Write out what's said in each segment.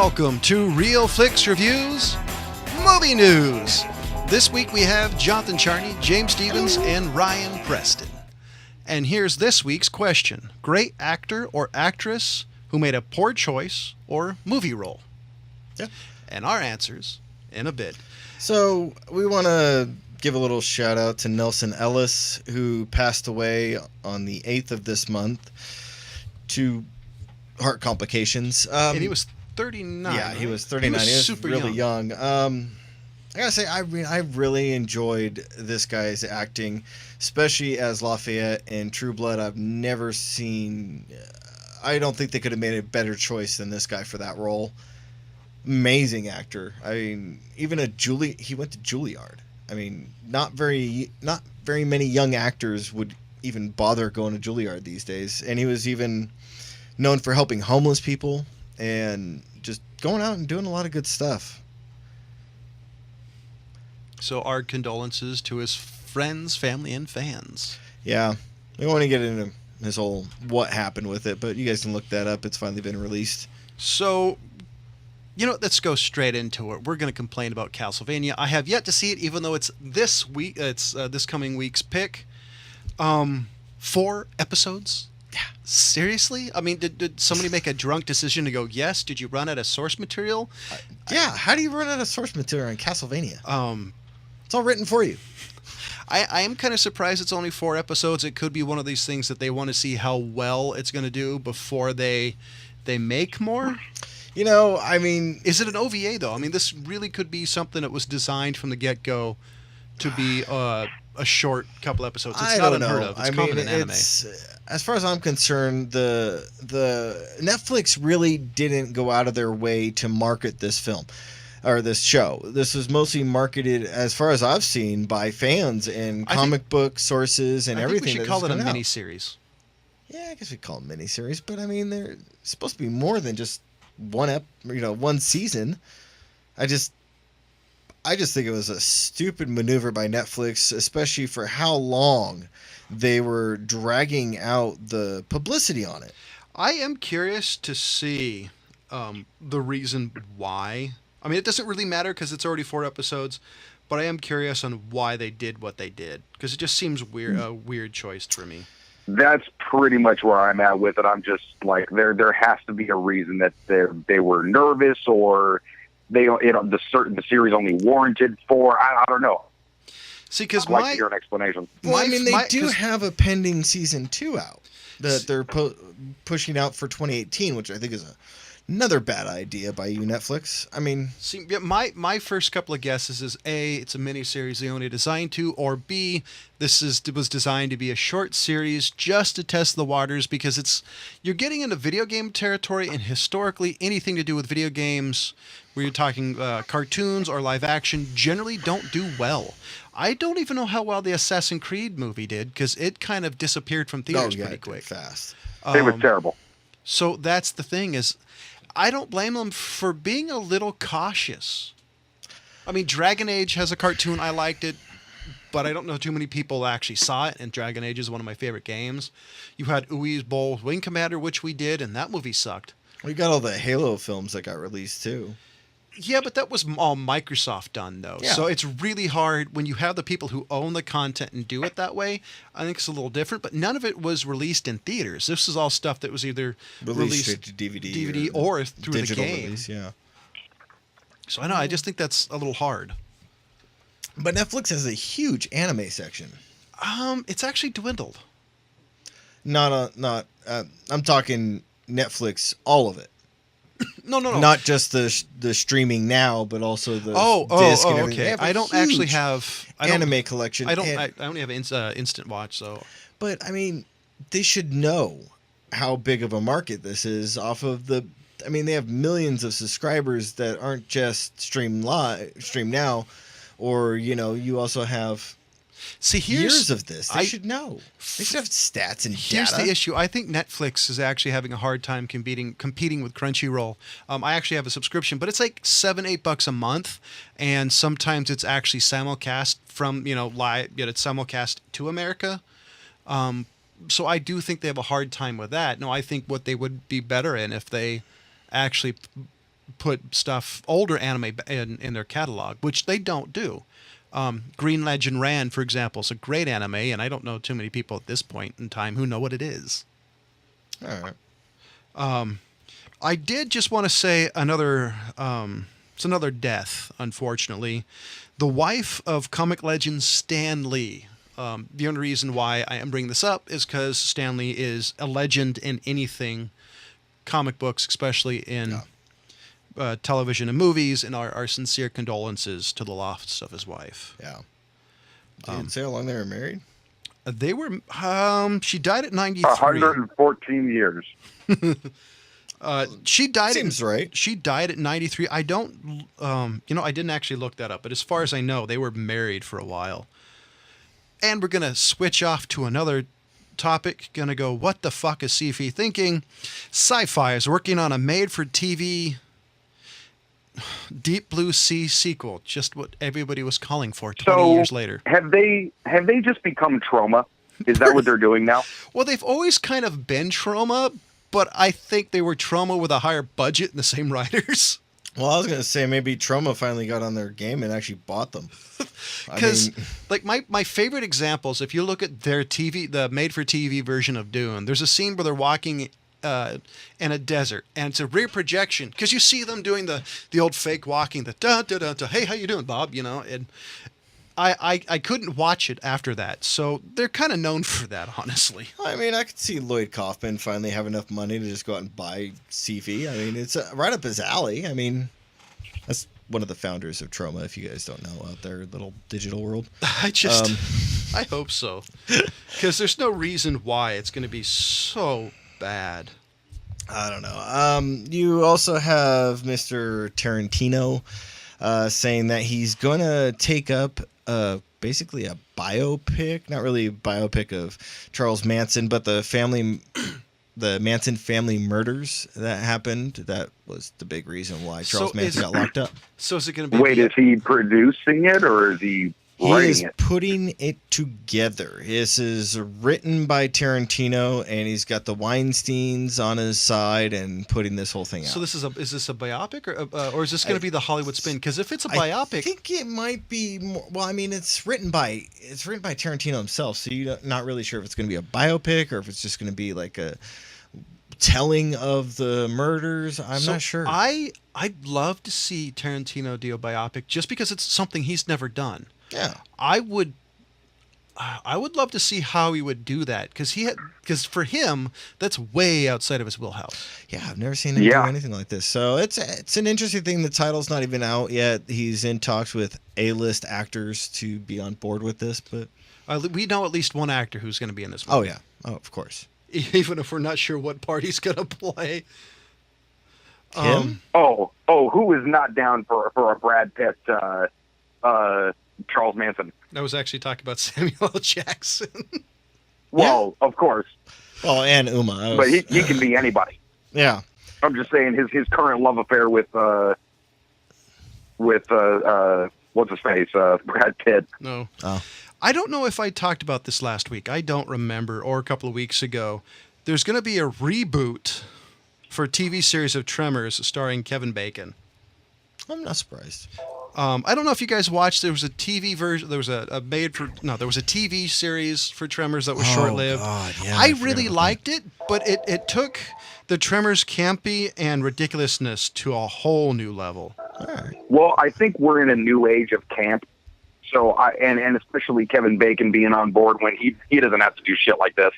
Welcome to Real Flix Reviews Movie News. This week we have Jonathan Charney, James Stevens, and Ryan Preston. And here's this week's question. Great actor or actress who made a poor choice or movie role? Yeah. And our answers in a bit. So we want to give a little shout out to Nelson Ellis, who passed away on the 8th of this month to heart complications. And he was 39. Yeah, right? he was 39. He was super really young. I gotta say, I really enjoyed this guy's acting, especially as Lafayette in True Blood. I've never seen. I don't think they could have made a better choice than this guy for that role. Amazing actor. I mean, even he went to Juilliard. I mean, not very many young actors would even bother going to Juilliard these days. And he was even known for helping homeless people and just going out and doing a lot of good stuff. So our condolences to his friends, family, and fans. Yeah, we want to get into his whole what happened with it, but you guys can look that up. It's finally been released. So, let's go straight into it. We're going to complain about Castlevania. I have yet to see it, even though it's this week. It's this coming week's pick. 4 episodes. Yeah. Seriously? I mean, did somebody make a drunk decision to go, yes? Did you run out of source material? Yeah, how do you run out of source material in Castlevania? It's all written for you. I am kind of surprised it's only 4 episodes. It could be one of these things that they want to see how well it's going to do before they make more. I mean... Is it an OVA, though? I mean, this really could be something that was designed from the get-go to be a short couple episodes. It's not unheard of. It's common in anime. As far as I'm concerned, the Netflix really didn't go out of their way to market this film or this show. This was mostly marketed, as far as I've seen, by fans and comic book sources and everything. I think we should call it a miniseries. Yeah, I guess we call it miniseries, but I mean, they're supposed to be more than just one season. I just think it was a stupid maneuver by Netflix, especially for how long they were dragging out the publicity on it. I am curious to see the reason why. I mean, it doesn't really matter because it's already 4 episodes, but I am curious on why they did what they did because it just seems a weird choice for me. That's pretty much where I'm at with it. I'm just like, there has to be a reason that they were nervous or the series only warranted for. I don't know. See, because I'd like to hear an explanation. Well, I mean, they do have a pending season 2 out that they're pushing out for 2018, which I think is another bad idea by you, Netflix. I mean, see, my first couple of guesses is A, it's a miniseries they only designed to, or B, was designed to be a short series just to test the waters because you're getting into video game territory, and historically anything to do with video games where you're talking cartoons or live action generally don't do well. I don't even know how well the Assassin's Creed movie did because it kind of disappeared from theaters pretty quick. Fast. It was terrible. So that's the thing is, I don't blame them for being a little cautious. I mean, Dragon Age has a cartoon. I liked it, but I don't know too many people actually saw it, and Dragon Age is one of my favorite games. You had Uwee's Bowl Wing Commander, which we did, and that movie sucked. We got all the Halo films that got released, too. Yeah, but that was all Microsoft done, though. Yeah. So it's really hard when you have the people who own the content and do it that way. I think it's a little different, but none of it was released in theaters. This is all stuff that was either released to DVD or through the game. Release, yeah. So I just think that's a little hard. But Netflix has a huge anime section. It's actually dwindled. I'm talking Netflix, all of it. No. Not just the streaming now, but also the disc and everything. Okay. I don't actually have anime collection. I only have Instant Watch, so. But I mean, they should know how big of a market this is off of the. I mean, they have millions of subscribers that aren't just stream now, or you also have. See, years of this. They should know. They should have stats and data. Here's the issue. I think Netflix is actually having a hard time competing with Crunchyroll. I actually have a subscription, but it's like $7-8 a month, and sometimes it's actually simulcast from live. It's simulcast to America. So I do think they have a hard time with that. No, I think what they would be better in if they actually put stuff, older anime in their catalog, which they don't do. Green Legend Ran, for example, is a great anime, and I don't know too many people at this point in time who know what it is. All right. I did just want to say it's another death, unfortunately. The wife of comic legend Stan Lee. The only reason why I am bringing this up is because Stan Lee is a legend in anything, comic books, especially in television and movies, and our sincere condolences to the loss of his wife. Yeah. Did say how long they were married? They were. She died at 93. 114 years. She died. Seems right. She died at 93. I don't. I didn't actually look that up, but as far as I know, they were married for a while. And we're gonna switch off to another topic. Gonna go. What the fuck is Sci-Fi thinking? Sci-Fi is working on a made-for-TV Deep Blue Sea sequel. Just what everybody was calling for 20 years later. Have they just become Trauma? Is that what they're doing now? Well, they've always kind of been Trauma, but I think they were Trauma with a higher budget and the same writers. Well, I was going to say maybe Trauma finally got on their game and actually bought them. Because, my favorite examples, if you look at their the made-for-TV version of Dune, there's a scene where they're walking in a desert, and it's a rear projection, because you see them doing the old fake walking, the da-da-da-da, hey, how you doing, Bob? And I couldn't watch it after that, so they're kind of known for that, honestly. I mean, I could see Lloyd Kaufman finally have enough money to just go out and buy Sci-Fi. I mean, it's right up his alley. I mean, that's one of the founders of Trauma, if you guys don't know, out there, little digital world. I hope so, because there's no reason why it's going to be so bad. I don't know. You also have Mr. Tarantino saying that he's going to take up basically a biopic, not really a biopic of Charles Manson, but the Manson family murders that happened. That was the big reason why Charles Manson got locked up. So is it going to be... Wait, is he producing it or is he writing is it? Putting it together. This is written by Tarantino, and he's got the Weinsteins on his side and putting this whole thing out. So is this a biopic, or is this going to be the Hollywood spin? Because if it's a biopic, I think it might be more. Well, I mean, it's written by Tarantino himself, so you're not really sure if it's going to be a biopic or if it's just going to be like a telling of the murders. I'm not sure. I'd love to see Tarantino do a biopic just because it's something he's never done. Yeah, I would love to see how he would do that, because for him that's way outside of his wheelhouse. Yeah, I've never seen him do anything like this. So it's an interesting thing. The title's not even out yet. He's in talks with A-list actors to be on board with this, but we know at least one actor who's going to be in this movie. Oh yeah, of course. Even if we're not sure what part he's going to play. Him? Who is not down for a Brad Pitt? Charles Manson. I was actually talking about Samuel L. Jackson. Well, of course. Well, and Uma. But he can be anybody. Yeah. I'm just saying his current love affair with what's his face? Brad Pitt. No. Oh. I don't know if I talked about this last week. I don't remember, or a couple of weeks ago. There's going to be a reboot for a TV series of Tremors starring Kevin Bacon. I'm not surprised. I don't know if you guys watched. There was a TV version. There was there was a TV series for Tremors that was short-lived. God, yeah, I really liked it, but it took the Tremors campy and ridiculousness to a whole new level. All right. Well, I think we're in a new age of camp. So and especially Kevin Bacon being on board when he doesn't have to do shit like this.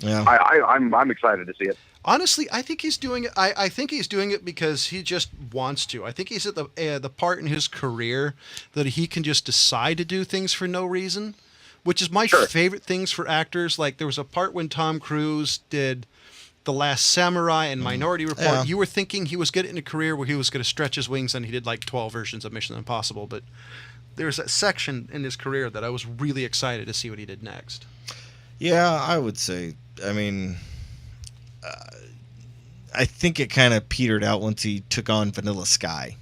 Yeah. I'm excited to see it. Honestly, I think he's doing it. I think he's doing it because he just wants to. I think he's at the part in his career that he can just decide to do things for no reason, which is my favorite things for actors. Like there was a part when Tom Cruise did The Last Samurai and Minority Report. Yeah. You were thinking he was getting a career where he was going to stretch his wings, and he did like 12 versions of Mission Impossible. But there's that section in his career that I was really excited to see what he did next. Yeah, I would say. I mean, I think it kind of petered out once he took on Vanilla Sky.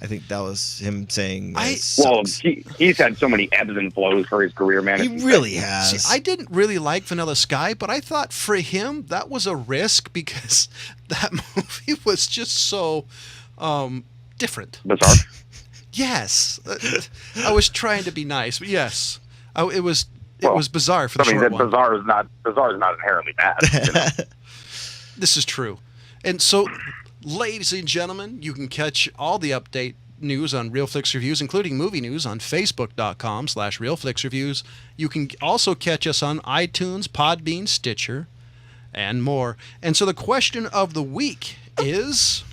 I think that was him saying. He's had so many ebbs and flows for his career, man. He really has. See, I didn't really like Vanilla Sky, but I thought for him that was a risk because that movie was just so Different. Bizarre. Yes. I was trying to be nice, but yes. It was Well, bizarre for the I mean, short that one. bizarre is not inherently bad. You know? This is true. And so, ladies and gentlemen, you can catch all the update news on Real Flix Reviews, including movie news, on facebook.com/RealFlixReviews. You can also catch us on iTunes, Podbean, Stitcher, and more. And so the question of the week is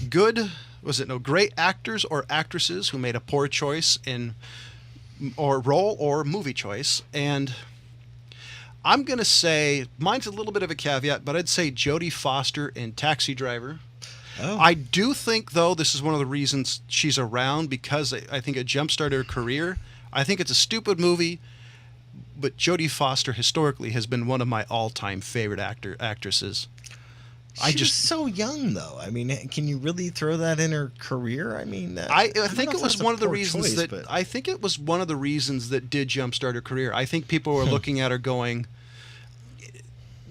great actors or actresses who made a poor choice in or role or movie choice. And I'm going to say mine's a little bit of a caveat, but I'd say Jodie Foster in Taxi Driver. Oh. I do think, though, this is one of the reasons she's around, because I think it jumpstarted her career. I think it's a stupid movie, but Jodie Foster historically has been one of my all-time favorite actresses. She was so young, though. I mean, can you really throw that in her career? I mean, I think it was one of the reasons choice, that I think it was one of the reasons that did jumpstart her career. I think people were looking at her going,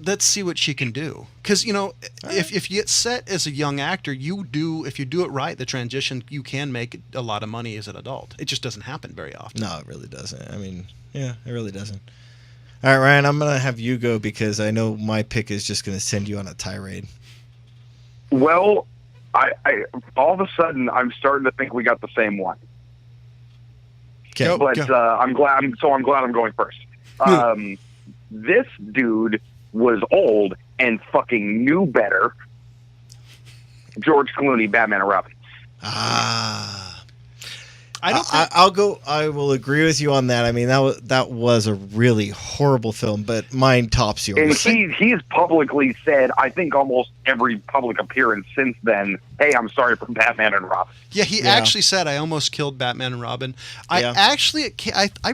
let's see what she can do. Because, if you get set as a young actor, if you do it right, the transition, you can make a lot of money as an adult. It just doesn't happen very often. No, it really doesn't. I mean, yeah, it really doesn't. All right, Ryan, I'm going to have you go because I know my pick is just going to send you on a tirade. Well, I all of a sudden I'm starting to think we got the same one. Okay. But I'm glad I'm going first. This dude was old and fucking knew better. George Clooney, Batman and Robin. I'll go. I will agree with you on that. I mean, that was a really horrible film, but mine tops yours. And he's publicly said, I think almost every public appearance since then, hey, I'm sorry for Batman and Robin. Yeah, he actually said, I almost killed Batman and Robin. I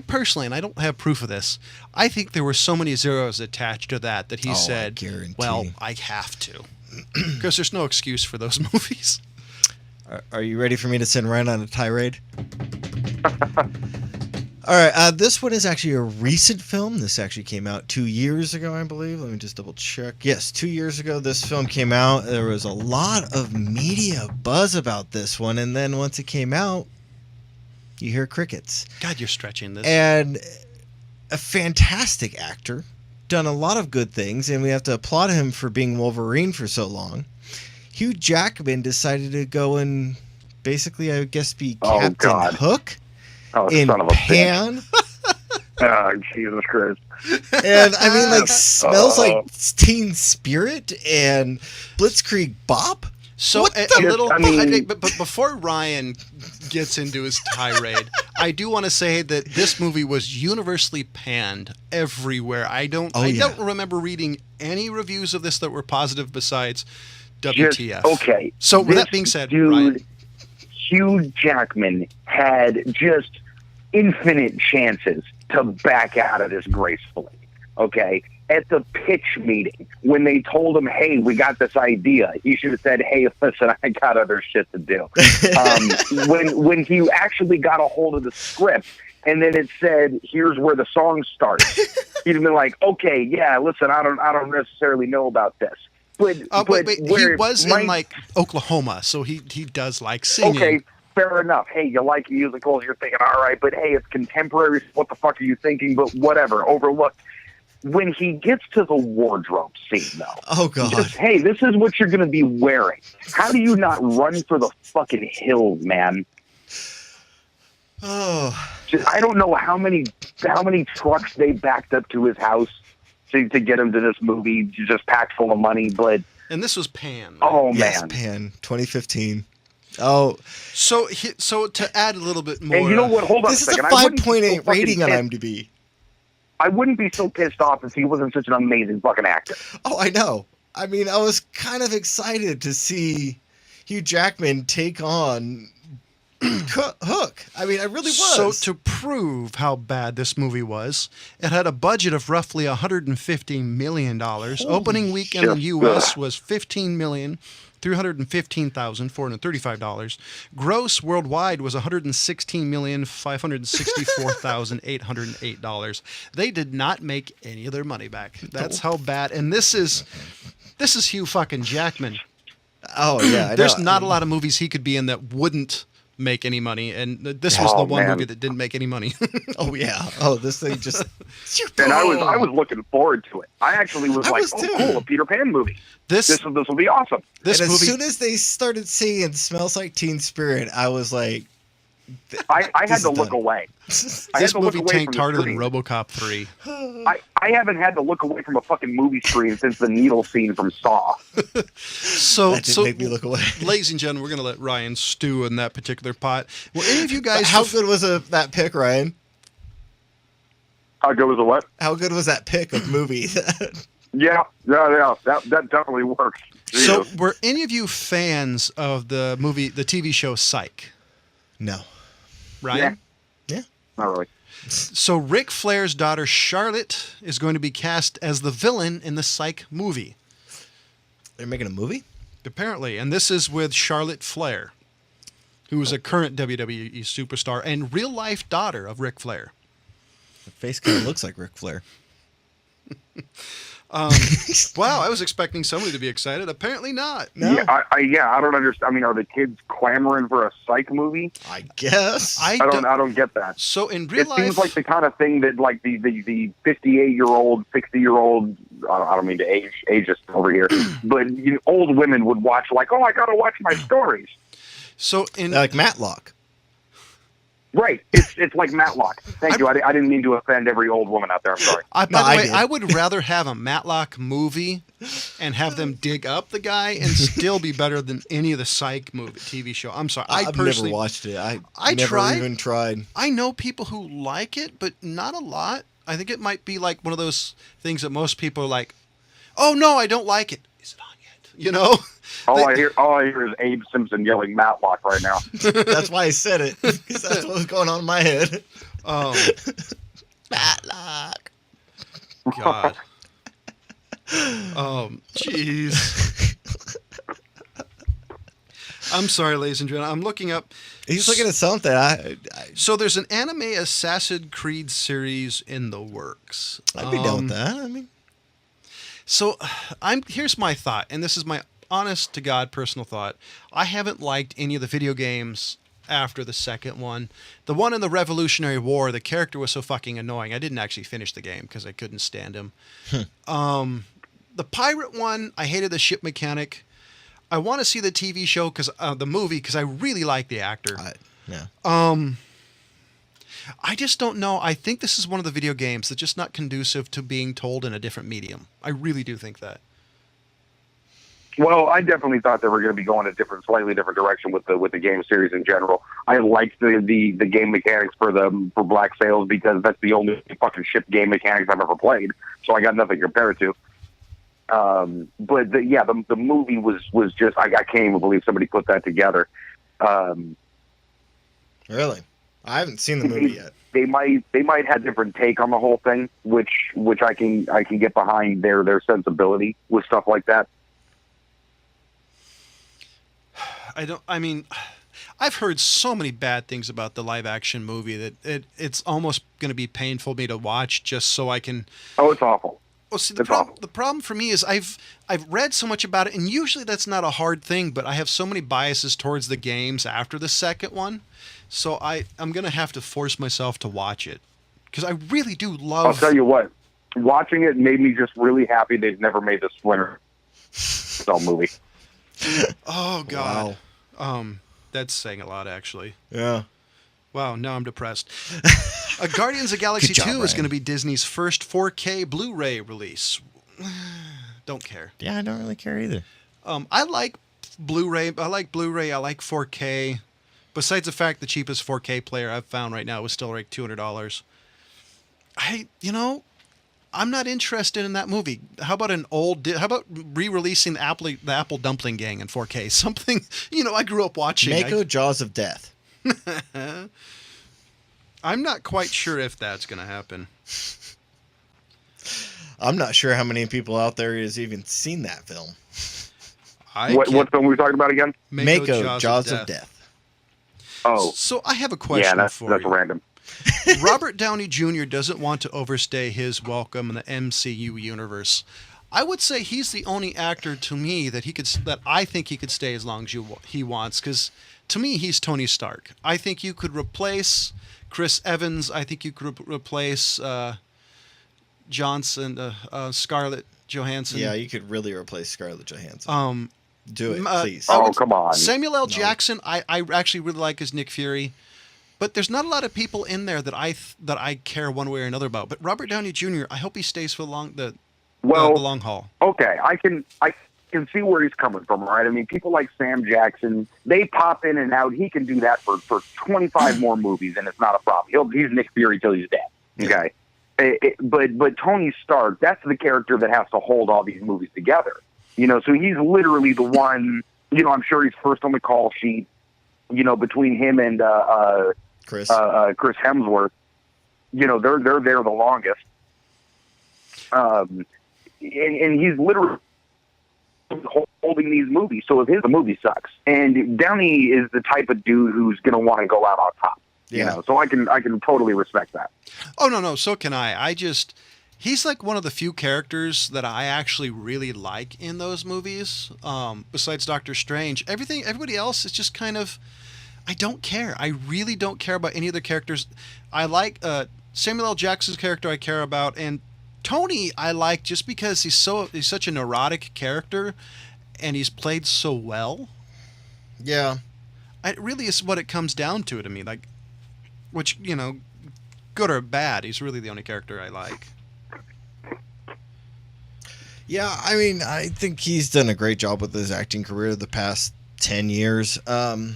personally, and I don't have proof of this, I think there were so many zeros attached to that he said, well, I have to. Because there's no excuse for those movies. Are you ready for me to send Ryan on a tirade? All right, this one is actually a recent film. This actually came out 2 years ago, I believe. Let me just double check. Yes, 2 years ago this film came out. There was a lot of media buzz about this one, and then once it came out, you hear crickets. God, you're stretching this. And a fantastic actor, done a lot of good things, and we have to applaud him for being Wolverine for so long. Hugh Jackman decided to go and basically, I guess, be Captain Hook in son of a Pan. Oh, Jesus Christ. And, I mean, smells like Teen Spirit and Blitzkrieg Bop. So, but before Ryan gets into his tirade, I do want to say that this movie was universally panned everywhere. I don't remember reading any reviews of this that were positive besides WTF. Okay. So with that being said, dude, Ryan, Hugh Jackman had just infinite chances to back out of this gracefully. Okay. At the pitch meeting, when they told him, hey, we got this idea, he should have said, hey, listen, I got other shit to do. When he actually got a hold of the script and then it said, here's where the song starts, he'd have been like, okay, yeah, listen, I don't necessarily know about this. But he was in Oklahoma, so he does like singing. Okay, fair enough. Hey, you like musicals? You're thinking, all right, but hey, it's contemporary. What the fuck are you thinking? But whatever, overlooked. When he gets to the wardrobe scene, though, oh god, just, hey, this is what you're going to be wearing. How do you not run for the fucking hills, man? Oh, I don't know how many trucks they backed up to his house to get him to this movie, just packed full of money. But and this was Pan. Right? Oh yes, man, Pan, 2015. Oh, so to add a little bit more, and you know what? Hold on, this a is second. a 5.8 rating on IMDb. I wouldn't be so pissed off if he wasn't such an amazing fucking actor. Oh, I know. I mean, I was kind of excited to see Hugh Jackman take on Hook. I mean, I really was. So to prove how bad this movie was, it had a budget of roughly $115 million. Opening weekend in the U.S. was $15,315,435. Gross worldwide was $116,564,808. They did not make any of their money back. That's how bad. And this is Hugh fucking Jackman. Oh yeah, I There's know. not a lot of movies he could be in that wouldn't make any money, and this was the Oh, one man. movie that didn't make any money. Oh yeah. Oh, this thing just. And I was looking forward to it. I actually was I like, was oh, too. cool, a Peter Pan movie. This This will be awesome. this and as movie soon as they started singing "Smells Like Teen Spirit," I was like, I had This to is look done. away. I had this to look movie away tanked from the harder than screen. RoboCop 3. I haven't had to look away from a fucking movie screen since the needle scene from Saw. So that didn't make me look away. ladies and gentlemen, we're gonna let Ryan stew in that particular pot. Well, any of you guys How good was that pick, Ryan? How good was the what? How good was that pick of movie? Yeah. That definitely works. So, Jesus. were any of you fans of the TV show Psych? No. Ryan? Yeah. Not really. So, Ric Flair's daughter Charlotte is going to be cast as the villain in the Psych movie, They're making a movie? apparently. And this is with Charlotte Flair, who is a current WWE superstar and real life daughter of Ric Flair. The face kind of looks like Ric Flair. Wow, I was expecting somebody to be excited. Apparently not. No. Yeah, I don't understand. I mean, are the kids clamoring for a Psych movie? I guess. I don't get that. So in real It life, seems like the kind of thing that like the 58-year-old, 60-year-old, I don't mean to age us over here, but old women would watch like, oh, I got to watch my stories. so in Like Matlock. Right. It's like Matlock. Thank you. I didn't mean to offend every old woman out there. I'm sorry. by No, the I way, did. I would rather have a Matlock movie and have them dig up the guy and still be better than any of the Psych movie TV show. I'm sorry. I've personally never watched it. I I never tried. even tried. I know people who like it, but not a lot. I think it might be like one of those things that most people are like, "Oh no, I don't like it." Is it on yet? You know? All I hear is Abe Simpson yelling Matlock right now. That's why I said it. Because that's what was going on in my head. Matlock. God. Jeez. I'm sorry, ladies and gentlemen. I'm looking up. He's looking at something. So there's an anime Assassin's Creed series in the works. I'd be down with that. I mean, So here's my thought, and this is my honest to God personal thought. I haven't liked any of the video games after the second one. The one in the Revolutionary War, the character was so fucking annoying. I didn't actually finish the game because I couldn't stand him. The pirate one, I hated the ship mechanic. I want to see the TV show the movie because I really like the actor. yeah. I just don't know. I think this is one of the video games that's just not conducive to being told in a different medium. I really do think that. Well, I definitely thought they were going to be going a slightly different direction with the game series in general. I liked the game mechanics for Black Sails because that's the only fucking ship game mechanics I've ever played. So I got nothing to compare it to. But the movie was just I can't even believe somebody put that together. Really? I haven't seen the movie yet. They might have a different take on the whole thing, which I can get behind their sensibility with stuff like that. I've heard so many bad things about the live action movie that it's almost going to be painful for me to watch just so I can. Oh, it's awful. Well, see, It's awful. the problem for me is I've read so much about it, and usually that's not a hard thing, but I have so many biases towards the games after the second one, so I'm going to have to force myself to watch it because I really do love. I'll tell you what, watching it made me just really happy they've never made the Splinter Cell movie. Oh God. Wow. That's saying a lot, actually. Yeah. Wow, now I'm depressed. Guardians of the Galaxy Good job, 2 is Ryan. going to be Disney's first 4K Blu-ray release. Don't care. Yeah, I don't really care either. I like Blu-ray. I like 4K. Besides the fact the cheapest 4K player I've found right now is still like $200. I'm not interested in that movie. How about how about re-releasing the Apple Dumpling Gang in 4K? Something, I grew up watching. Mako Jaws of Death. I'm not quite sure if that's going to happen. I'm not sure how many people out there has even seen that film. What film were we talking about again? Mako Jaws of Death. Oh, So I have a yeah, question that's for you. random. Robert Downey Jr. doesn't want to overstay his welcome in the MCU universe. I would say he's the only actor to me that I think he could stay as long as he wants. Because to me, he's Tony Stark. I think you could replace Chris Evans. I think you could replace Scarlett Johansson. Yeah, you could really replace Scarlett Johansson. Do it, Uh, please. oh, come on. Samuel L. Jackson, I actually really like as Nick Fury, but there's not a lot of people in there that I care one way or another about. But Robert Downey Jr., I hope he stays for the long haul. Okay, I can see where he's coming from, right? I mean, people like Sam Jackson, they pop in and out. He can do that for 25 more movies, and it's not a problem. He's Nick Fury till he's dead. Okay, but Tony Stark, that's the character that has to hold all these movies together. You know, so he's literally the one. You know, I'm sure he's first on the call sheet. You know, between him and Chris Hemsworth, you know, they're there the longest. And he's literally holding these movies. So if the movie sucks, and Downey is the type of dude who's going to want to go out on top. Yeah. You know, so I can totally respect that. Oh no, so can I. He's like one of the few characters that I actually really like in those movies. Besides Doctor Strange, everybody else is just kind of. I don't care. I really don't care about any of the characters. I like Samuel L. Jackson's character. I care about, and Tony I like just because he's such a neurotic character, and he's played so well. Yeah, It really is what it comes down to me. Like, which good or bad, he's really the only character I like. yeah. I mean, I think he's done a great job with his acting career the past 10 years. And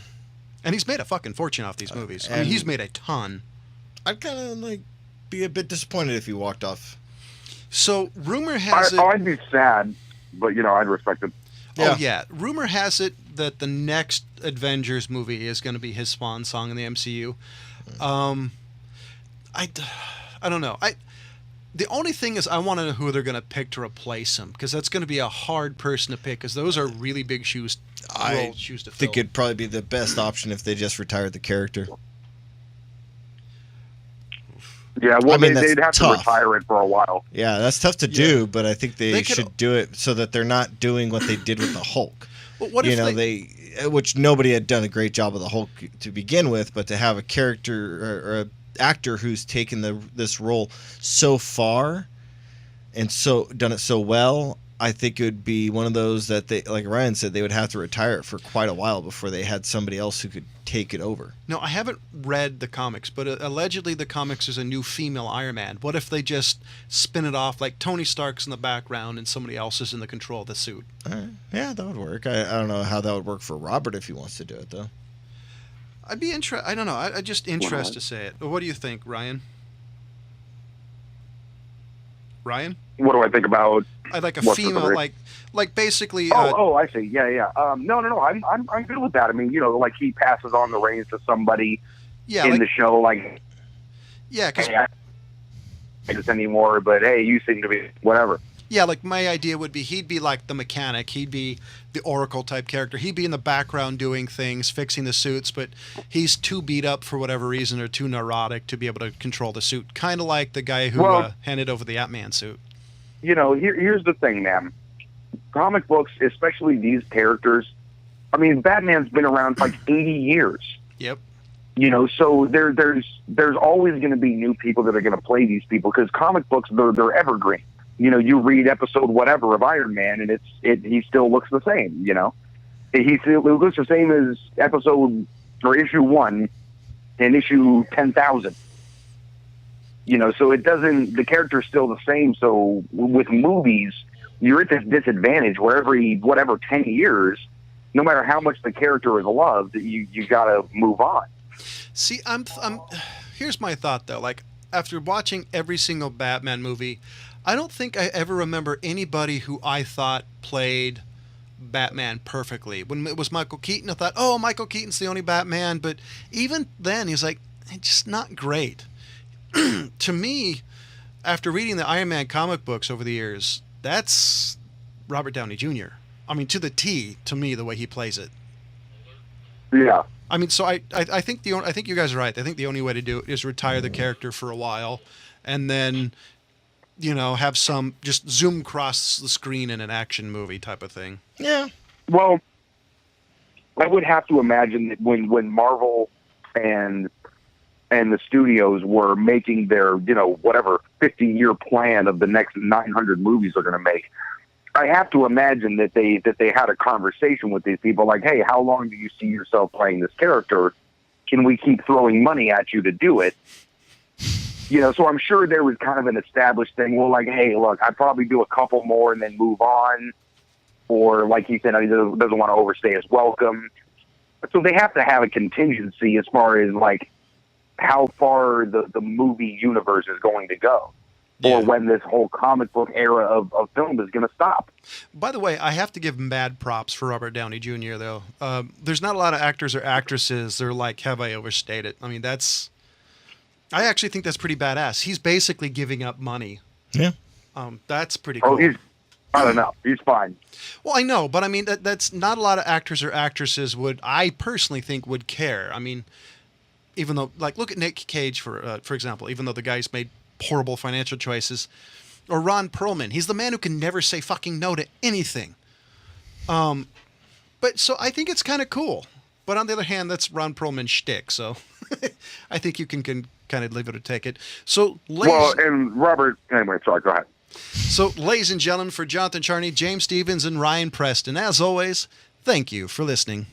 he's made a fucking fortune off these movies. I mean, he's made a ton. I'd kind of be a bit disappointed if he walked off. So rumor has it. I'd be sad, but I'd respect it. Oh yeah, rumor has it that the next Avengers movie is going to be his spawn song in the MCU. I don't know. The only thing is I want to know who they're going to pick to replace him, because that's going to be a hard person to pick, because those are really big shoes to fill. I think it'd probably be the best option if they just retired the character. Yeah, well, I mean, they'd have tough. to retire it for a while. Yeah, that's tough to do, but I think they could- should do it so that they're not doing what they did with the Hulk. But what if which nobody had done a great job of the Hulk to begin with, but to have a character or a actor who's taken this role so far and so done it so well, I think it would be one of those that they, like Ryan said, they would have to retire it for quite a while before they had somebody else who could take it over. No, I haven't read the comics, but allegedly the comics is a new female Iron Man. What if they just spin it off like Tony Stark's in the background and somebody else is in the control of the suit? Yeah, that would work. I don't know how that would work for Robert if he wants to do it, though. I'd be interested. I don't know. I'm just interested to say it. What do you think, Ryan? Ryan? What do I think about? I'd like a What's the female, lyric? like basically. I see. Yeah. No. I'm good with that. I mean, like he passes on the reins to somebody in the show, like, yeah, because hey, I don't do this anymore, but hey, you seem to be whatever. yeah, like my idea would be he'd be like the mechanic, he'd be the Oracle type character, he'd be in the background doing things, fixing the suits, but he's too beat up for whatever reason or too neurotic to be able to control the suit, kind of like the guy who handed over the Ant-Man suit. Here's the thing, man. Comic books, especially these characters, I mean, Batman's been around for like 80 years. Yep. So there's always going to be new people that are going to play these people, because comic books, they're evergreen. You read episode whatever of Iron Man, and he still looks the same. He still looks the same as episode or issue 1 and issue 10,000. So it doesn't. The character's still the same. So with movies, you're at this disadvantage where every 10 years, no matter how much the character is loved, you got to move on. See, I'm. Here's my thought though. Like after watching every single Batman movie, I don't think I ever remember anybody who I thought played Batman perfectly. When it was Michael Keaton, I thought, oh, Michael Keaton's the only Batman. But even then, he's like, just not great. To me, after reading the Iron Man comic books over the years, that's Robert Downey Jr. I mean, to the T, to me, the way he plays it. Yeah. I mean, so I think I think you guys are right. I think the only way to do it is retire the character for a while, and then have some just zoom across the screen in an action movie type of thing. Yeah. Well, I would have to imagine that when Marvel and the studios were making their, whatever 50-year plan of the next 900 movies they're going to make, I have to imagine that they had a conversation with these people like, hey, how long do you see yourself playing this character? Can we keep throwing money at you to do it? So I'm sure there was kind of an established thing. Well, like, hey, look, I'd probably do a couple more and then move on. Or like he said, he doesn't want to overstay his welcome. So they have to have a contingency as far as like how far the movie universe is going to go. Or when this whole comic book era of film is going to stop. By the way, I have to give mad props for Robert Downey Jr., though. There's not a lot of actors or actresses that are like, have I overstayed it? I mean, I actually think that's pretty badass. He's basically giving up money. Yeah. That's pretty cool. I don't know. He's fine. Well, I know, but I mean, that's not a lot of actors or actresses I personally think would care. I mean, even though, like, look at Nick Cage, for example, even though the guy's made horrible financial choices, or Ron Perlman. He's the man who can never say fucking no to anything. But so I think it's kind of cool. But on the other hand, that's Ron Perlman's shtick, so I think you can kind of leave it or take it. So, and Robert, anyway, sorry, go ahead. So, ladies and gentlemen, for Jonathan Charney, James Stevens, and Ryan Preston, as always, thank you for listening.